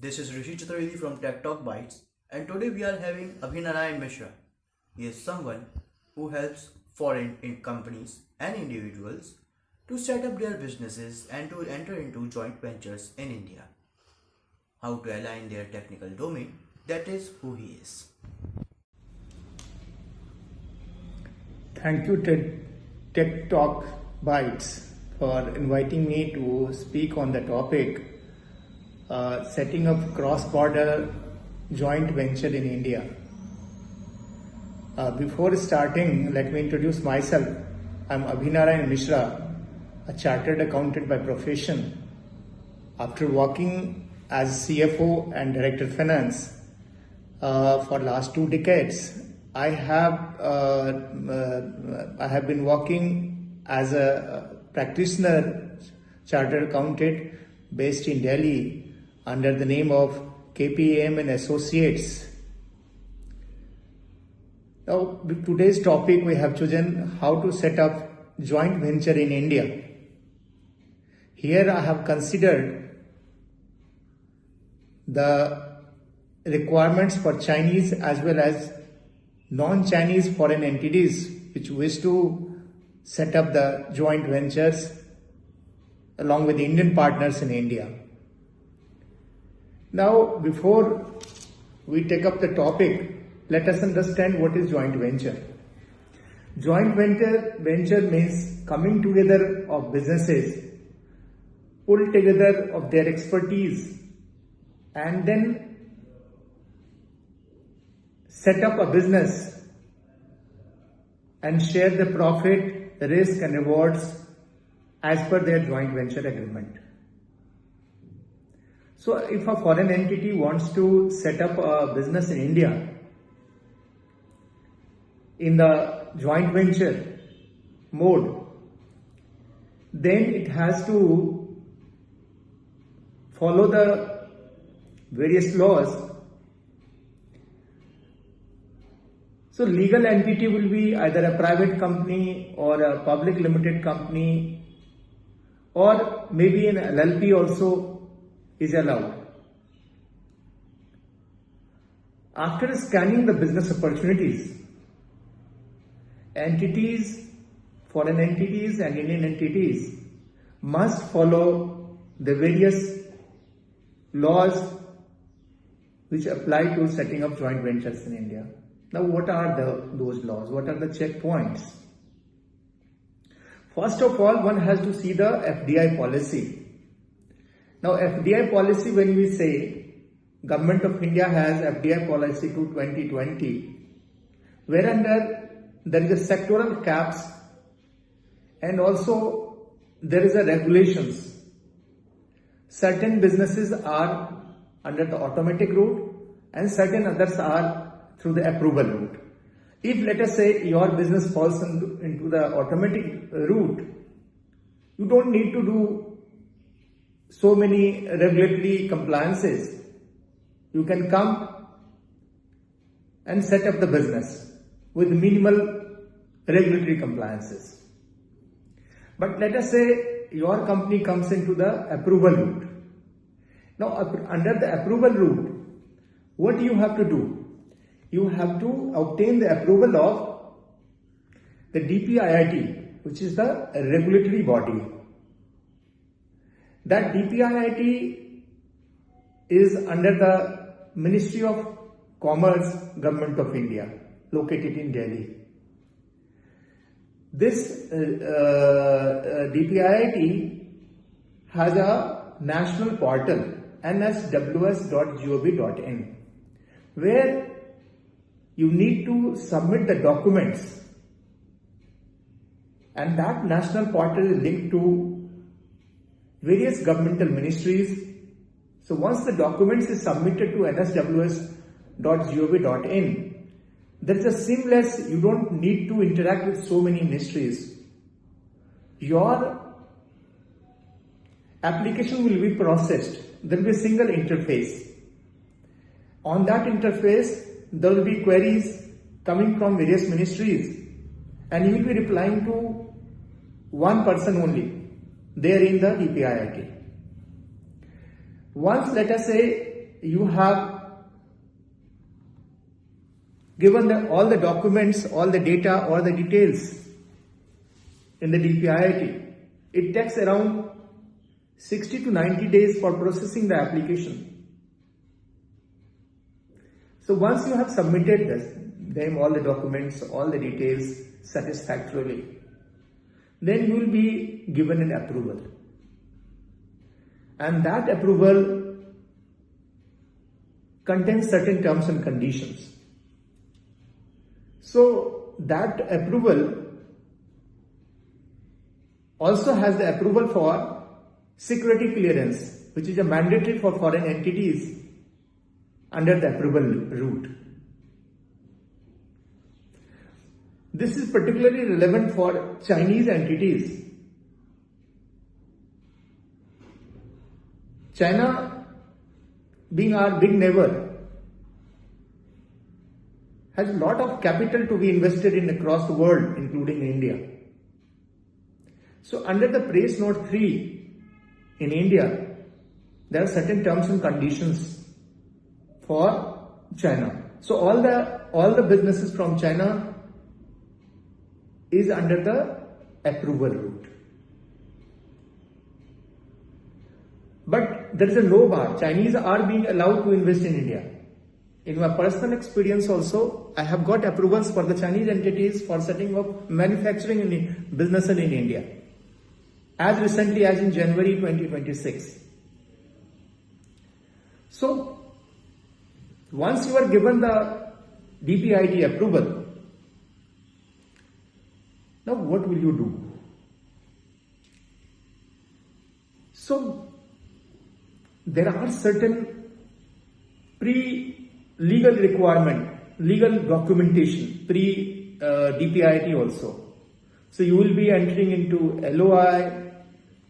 This is Rishi from TechTalk Bytes, and today we are having Abhinarayan Mishra. He is someone who helps foreign companies and individuals to set up their businesses and to enter into joint ventures in India. How to align their technical domain, that is who he is. Thank you, TechTalk Bytes, for inviting me to speak on the topic setting up cross-border joint venture in India. Before starting, let me introduce myself. I'm Abhinarayan Mishra, a chartered accountant by profession. After working as CFO and Director Finance for last 2 decades, I have been working as a practitioner chartered accountant based in Delhi under the name of KPAM and Associates. Now, with today's topic, we have chosen how to set up joint venture in India. Here I have considered the requirements for Chinese as well as non-Chinese foreign entities which wish to set up the joint ventures along with Indian partners in India. Now, before we take up the topic, let us understand what is joint venture. Joint venture means coming together of businesses, pull together of their expertise, and then set up a business and share the profit, risk and rewards as per their joint venture agreement. So if a foreign entity wants to set up a business in India, in the joint venture mode, then it has to follow the various laws. So legal entity will be either a private company or a public limited company, or maybe an LLP also is allowed. After scanning the business opportunities, entities, foreign entities and Indian entities must follow the various laws which apply to setting up joint ventures in India. Now, what are those laws? What are the checkpoints? First of all, one has to see the FDI policy. Now, FDI policy, when we say Government of India has FDI policy to 2020, whereunder there is a sectoral caps and also there is a regulations. Certain businesses are under the automatic route and certain others are through the approval route. If, let us say, your business falls into the automatic route, you don't need to do so many regulatory compliances. You can come and set up the business with minimal regulatory compliances. But let us say your company comes into the approval route. Now, under the approval route, what do you have to do? You have to obtain the approval of the DPIIT, which is the regulatory body. That DPIIT is under the Ministry of Commerce, Government of India, located in Delhi. This DPIIT has a national portal, nsws.gov.in, where you need to submit the documents, and that national portal is linked to various governmental ministries. So once the documents is submitted to nsws.gov.in, there is a seamless, you don't need to interact with so many ministries. Your application will be processed. There will be a single interface. On that interface, there will be queries coming from various ministries, and you will be replying to one person only there in the DPIIT. Once, let us say, you have given all the documents, all the data, all the details in the DPIIT, it takes around 60 to 90 days for processing the application. So once you have submitted them, all the documents, all the details satisfactorily, then you will be given an approval. And that approval contains certain terms and conditions. So that approval also has the approval for security clearance, which is a mandatory for foreign entities under the approval route. This is particularly relevant for Chinese entities. China, being our big neighbor, has a lot of capital to be invested in across the world, including India. So under the Press Note 3 in India, there are certain terms and conditions for China. So all the businesses from China is under the approval route. But there is a low bar. Chinese are being allowed to invest in India. In my personal experience also, I have got approvals for the Chinese entities for setting up manufacturing business in India, as recently as in January 2026. So, once you are given the DPIIT approval, now what will you do? So, there are certain pre-legal requirement, legal documentation, pre-DPIIT also. So you will be entering into LOI,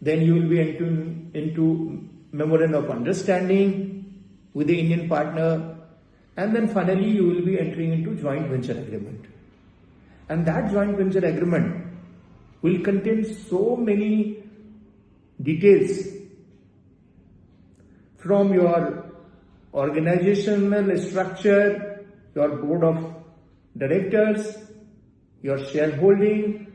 then you will be entering into Memorandum of Understanding with the Indian partner, and then finally you will be entering into joint venture agreement. And that joint venture agreement will contain so many details from your organizational structure, your board of directors, your shareholding,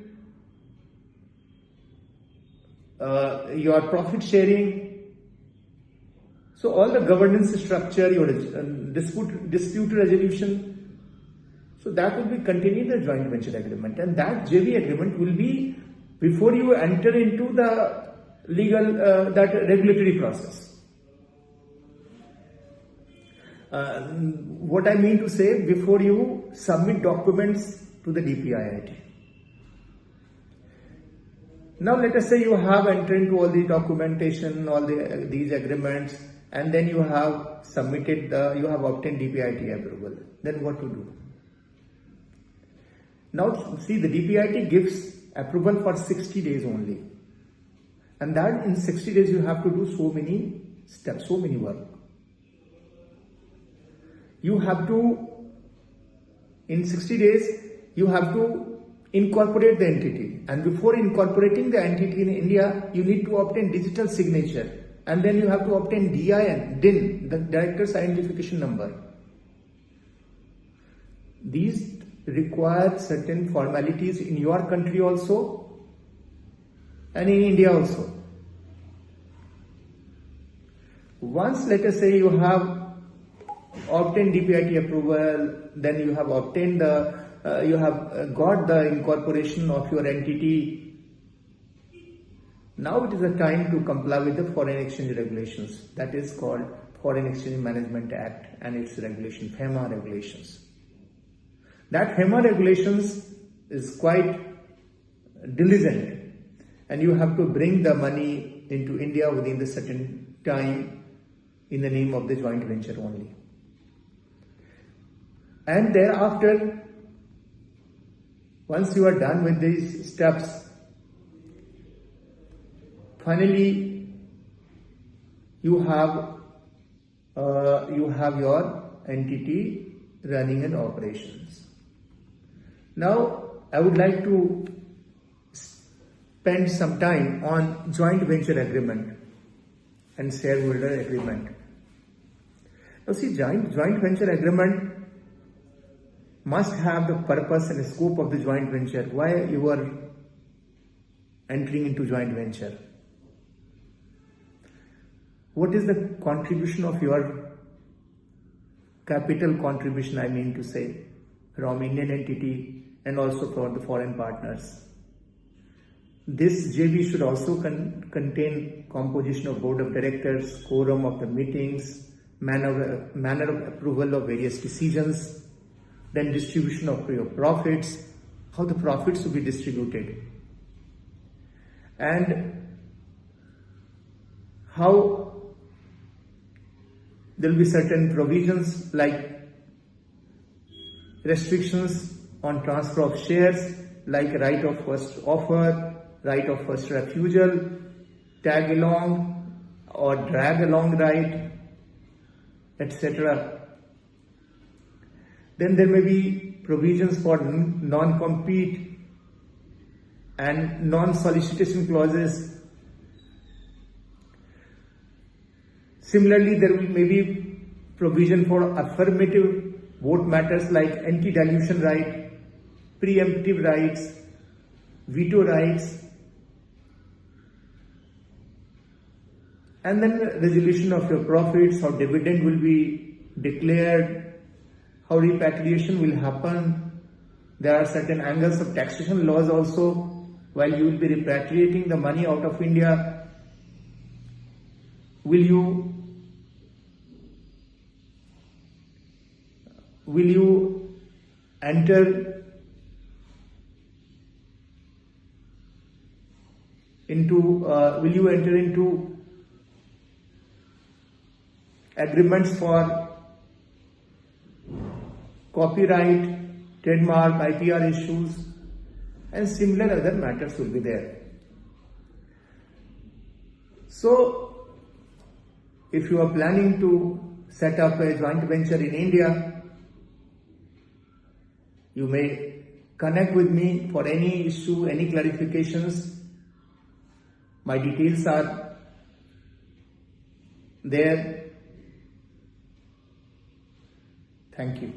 your profit sharing. So all the governance structure, your dispute resolution. So that will be contained in the joint venture agreement, and that JV agreement will be before you enter into the legal, that regulatory process. What I mean to say, before you submit documents to the DPIIT. Now let us say you have entered into all the documentation, all these agreements, and then you have submitted you have obtained DPIIT approval. Then what to do? Now see, the DPIIT gives approval for 60 days only. And that in 60 days you have to do so many steps, so many work. You have to, in 60 days, you have to incorporate the entity. And before incorporating the entity in India, you need to obtain digital signature. And then you have to obtain DIN, the Director's Identification Number. These require certain formalities in your country also and in India also. Once, let us say, you have obtained DPIIT approval, then you have obtained you have got the incorporation of your entity. Now it is a time to comply with the foreign exchange regulations. That is called Foreign Exchange Management Act and its regulation, FEMA regulations. That FEMA regulations is quite diligent, and you have to bring the money into India within the certain time in the name of the joint venture only. And thereafter, once you are done with these steps, finally you have your entity running in operations. Now I would like to spend some time on joint venture agreement and shareholder agreement. Now see, joint venture agreement must have the purpose and scope of the joint venture. Why you are entering into joint venture? What is the contribution of your capital contribution, I mean to say, from Indian entity and also from the foreign partners? This JV should also contain composition of board of directors, quorum of the meetings, manner of approval of various decisions, then distribution of your profits, how the profits will be distributed, and how there will be certain provisions like restrictions on transfer of shares, like right of first offer, right of first refusal, tag along or drag along right, etc. Then there may be provisions for non-compete and non-solicitation clauses. Similarly, there may be provision for affirmative vote matters like anti-dilution right, preemptive rights, veto rights, and then resolution of your profits, how dividend will be declared, how repatriation will happen. There are certain angles of taxation laws also. While you will be repatriating the money out of India, will you enter into agreements for copyright, trademark, IPR issues, and similar other matters will be there. So, if you are planning to set up a joint venture in India, you may connect with me for any issue, any clarifications. My details are there. Thank you.